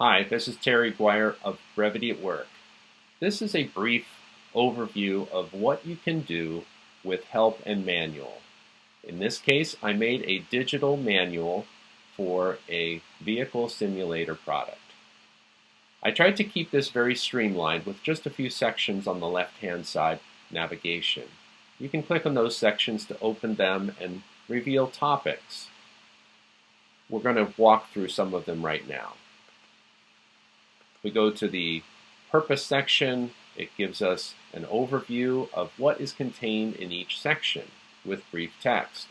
Hi, this is Terry Guire of Brevity at Work. This is a brief overview of what you can do with help and manual. In this case, I made a digital manual for a vehicle simulator product. I tried to keep this very streamlined with just a few sections on the left-hand side, navigation. You can click on those sections to open them and reveal topics. We're going to walk through some of them right now. We go to the purpose section. It gives us an overview of what is contained in each section with brief text.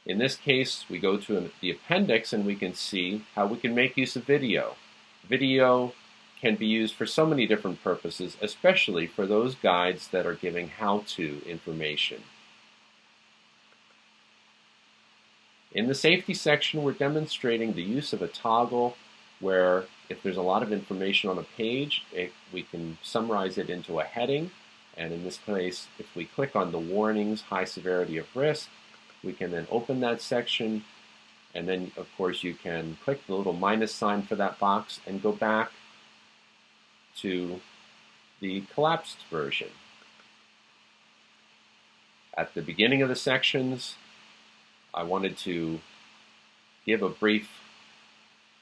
In this case, we go to the appendix and we can see how we can make use of video. Video can be used for so many different purposes, especially for those guides that are giving how-to information. In the safety section, we're demonstrating the use of a toggle where if there's a lot of information on a page, we can summarize it into a heading. And in this case, if we click on the warnings, high severity of risk, we can then open that section. And then, of course, you can click the little minus sign for that box and go back to the collapsed version. At the beginning of the sections, I wanted to give a brief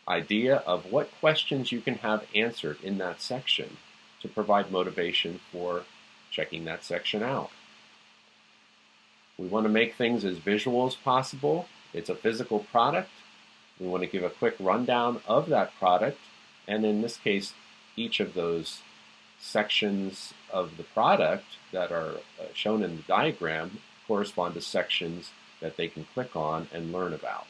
idea of what questions you can have answered in that section to provide motivation for checking that section out. We want to make things as visual as possible. It's a physical product. We want to give a quick rundown of that product, and in this case, each of those sections of the product that are shown in the diagram correspond to sections that they can click on and learn about.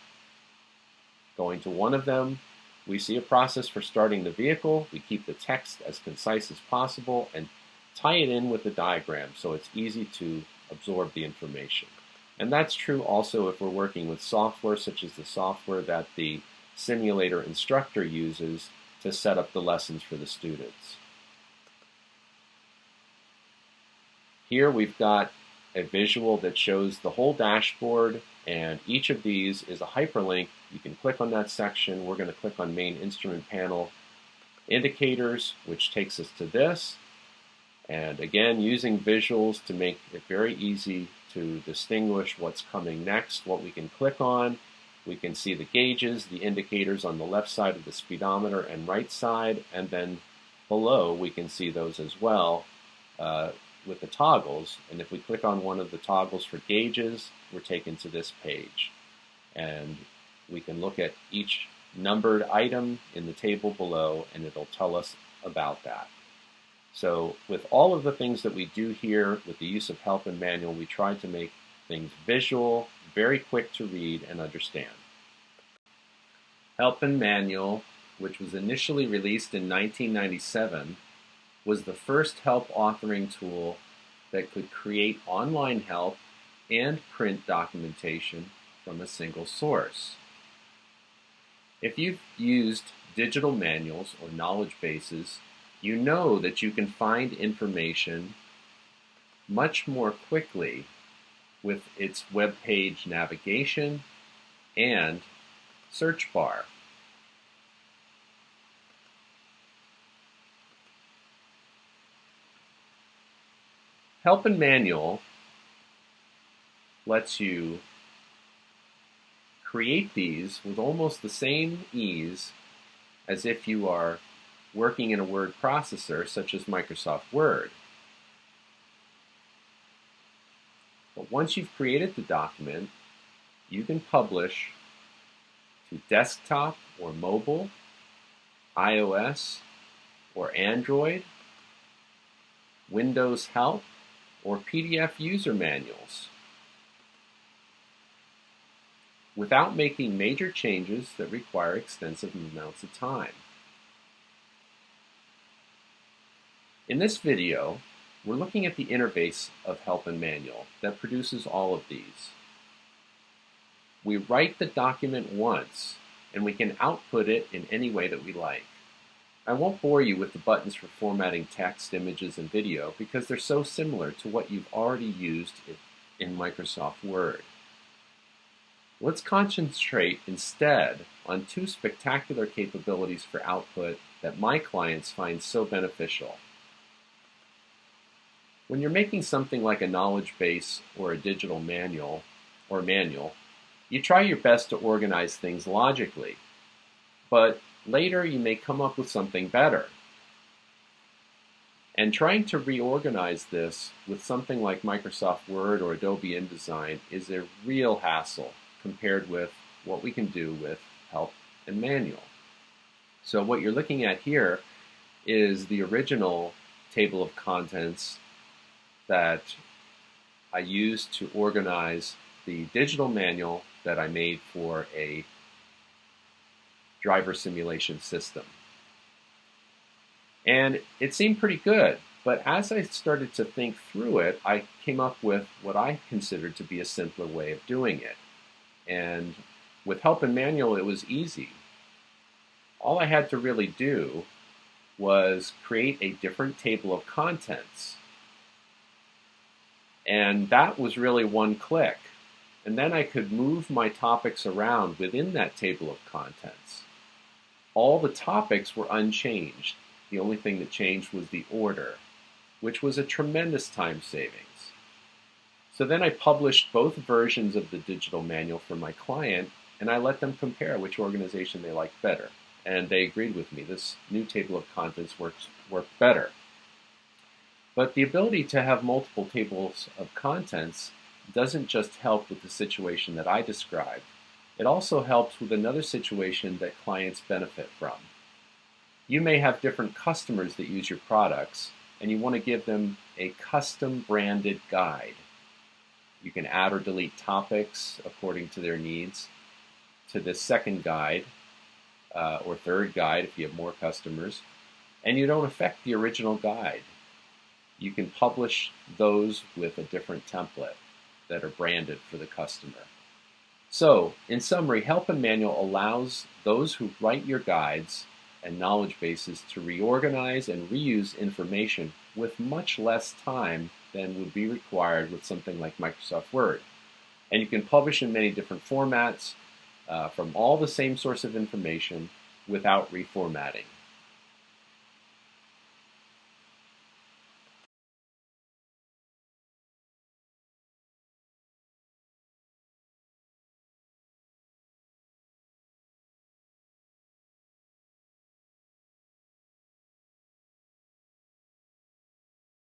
Going to one of them, we see a process for starting the vehicle. We keep the text as concise as possible and tie it in with the diagram so it's easy to absorb the information. And that's true also if we're working with software such as the software that the simulator instructor uses to set up the lessons for the students. Here we've got a visual that shows the whole dashboard, and each of these is a hyperlink. You can click on that section. We're going to click on main instrument panel indicators, which takes us to this. And again, using visuals to make it very easy to distinguish what's coming next, what we can click on. We can see the gauges, the indicators on the left side of the speedometer and right side, and then below we can see those as well with the toggles. And if we click on one of the toggles for gauges, we're taken to this page. And we can look at each numbered item in the table below, and it'll tell us about that. So with all of the things that we do here with the use of help and manual, we try to make things visual, very quick to read and understand. Help and Manual, which was initially released in 1997, was the first help authoring tool that could create online help and print documentation from a single source. If you've used digital manuals or knowledge bases, you know that you can find information much more quickly with its web page navigation and search bar. Help and Manual lets you create these with almost the same ease as if you are working in a word processor such as Microsoft Word. But once you've created the document, you can publish to desktop or mobile, iOS or Android, Windows Help, or PDF user manuals without making major changes that require extensive amounts of time. In this video, we're looking at the interface of Help and Manual that produces all of these. We write the document once, and we can output it in any way that we like. I won't bore you with the buttons for formatting text, images, and video because they're so similar to what you've already used in Microsoft Word. Let's concentrate instead on two spectacular capabilities for output that my clients find so beneficial. When you're making something like a knowledge base or a digital manual, you try your best to organize things logically, but later you may come up with something better. And trying to reorganize this with something like Microsoft Word or Adobe InDesign is a real hassle compared with what we can do with Help and Manual. So what you're looking at here is the original table of contents that I used to organize the digital manual that I made for a driver simulation system. And it seemed pretty good, but as I started to think through it, I came up with what I considered to be a simpler way of doing it. And with Help and Manual, it was easy. All I had to really do was create a different table of contents. And that was really one click. And then I could move my topics around within that table of contents. All the topics were unchanged. The only thing that changed was the order, which was a tremendous time savings. So then I published both versions of the digital manual for my client, and I let them compare which organization they liked better. And they agreed with me. This new table of contents worked better. But the ability to have multiple tables of contents doesn't just help with the situation that I described. It also helps with another situation that clients benefit from. You may have different customers that use your products, and you want to give them a custom branded guide. You can add or delete topics according to their needs to this second guide, or third guide if you have more customers, and you don't affect the original guide. You can publish those with a different template that are branded for the customer. So, in summary, Help and Manual allows those who write your guides and knowledge bases to reorganize and reuse information with much less time than would be required with something like Microsoft Word. And you can publish in many different formats from all the same source of information without reformatting.